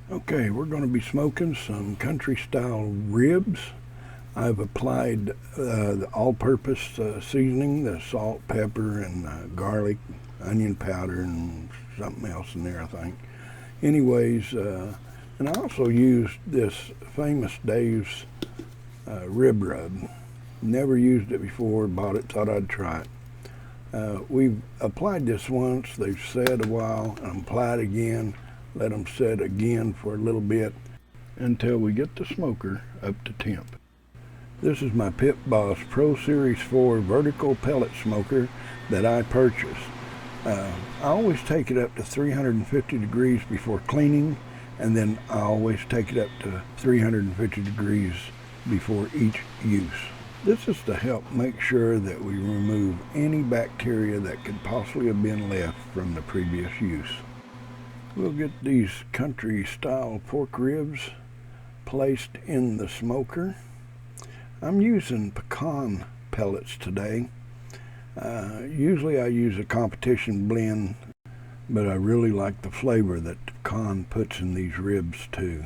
Okay, we're going to be smoking some country style ribs. I've applied the all-purpose seasoning, the salt, pepper, and garlic, onion powder, and something else in there, I think. Anyways, and I also used this famous Dave's rib rub. Never used it before, bought it, thought I'd try it. We've applied this once, they've set a while, and applied again. Let them set again for a little bit until we get the smoker up to temp. This is my Pit Boss Pro Series 4 Vertical Pellet Smoker that I purchased. I always take it up to 350 degrees before cleaning, and then I always take it up to 350 degrees before each use. This is to help make sure that we remove any bacteria that could possibly have been left from the previous use. We'll get these country style pork ribs placed in the smoker. I'm using pecan pellets today. Usually I use a competition blend, but I really like the flavor that pecan puts in these ribs too.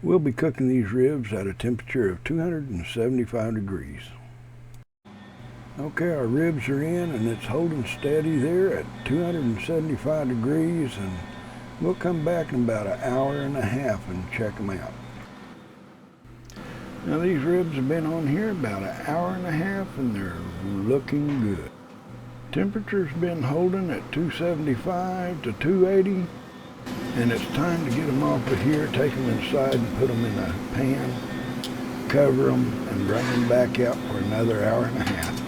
We'll be cooking these ribs at a temperature of 275 degrees. Okay, our ribs are in and it's holding steady there at 275 degrees, and we'll come back in about an hour and a half and check them out. Now these ribs have been on here about an hour and a half and they're looking good. Temperature's been holding at 275 to 280, and it's time to get them off of here, take them inside and put them in a pan, cover them, and bring them back out for another hour and a half.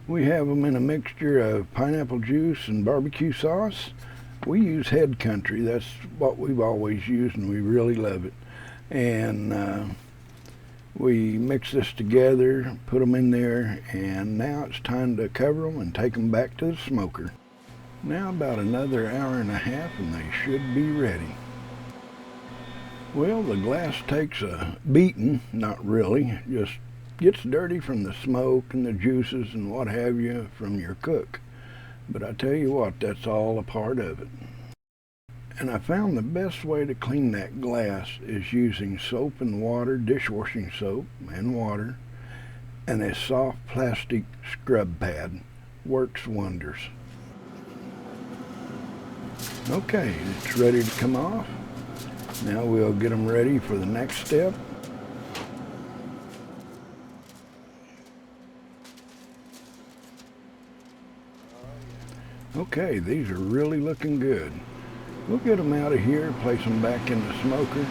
We have them in a mixture of pineapple juice and barbecue sauce. We use Head Country. That's what we've always used and we really love it. And we mix this together, put them in there, and now it's time to cover them and take them back to the smoker. Now about another hour and a half and they should be ready. Well, the glass takes a beating, not really, just gets dirty from the smoke and the juices and what have you from your cook. But I tell you what, that's all a part of it. And I found the best way to clean that glass is using soap and water, dishwashing soap and water, and a soft plastic scrub pad. Works wonders. Okay, it's ready to come off. Now we'll get them ready for the next step. Okay, these are really looking good. We'll get them out of here, place them back in the smoker,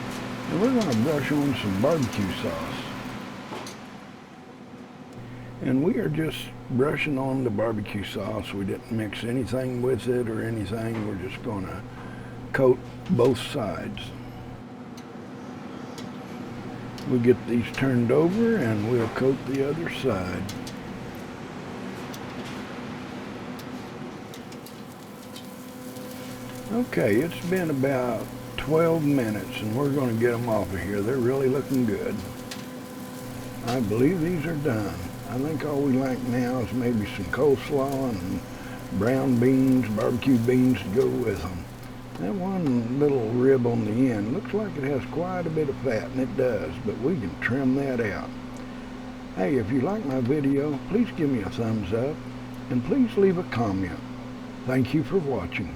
and we're going to brush on some barbecue sauce. And we are just brushing on the barbecue sauce. We didn't mix anything with it or anything. We're just going to coat both sides. We'll get these turned over and we'll coat the other side. Okay, it's been about 12 minutes and we're going to get them off of here. They're really looking good. I believe these are done. I think all we like now is maybe some coleslaw and brown beans, barbecue beans to go with them. That one little rib on the end looks like it has quite a bit of fat, and it does, but we can trim that out. Hey, if you like my video, please give me a thumbs up and please leave a comment. Thank you for watching.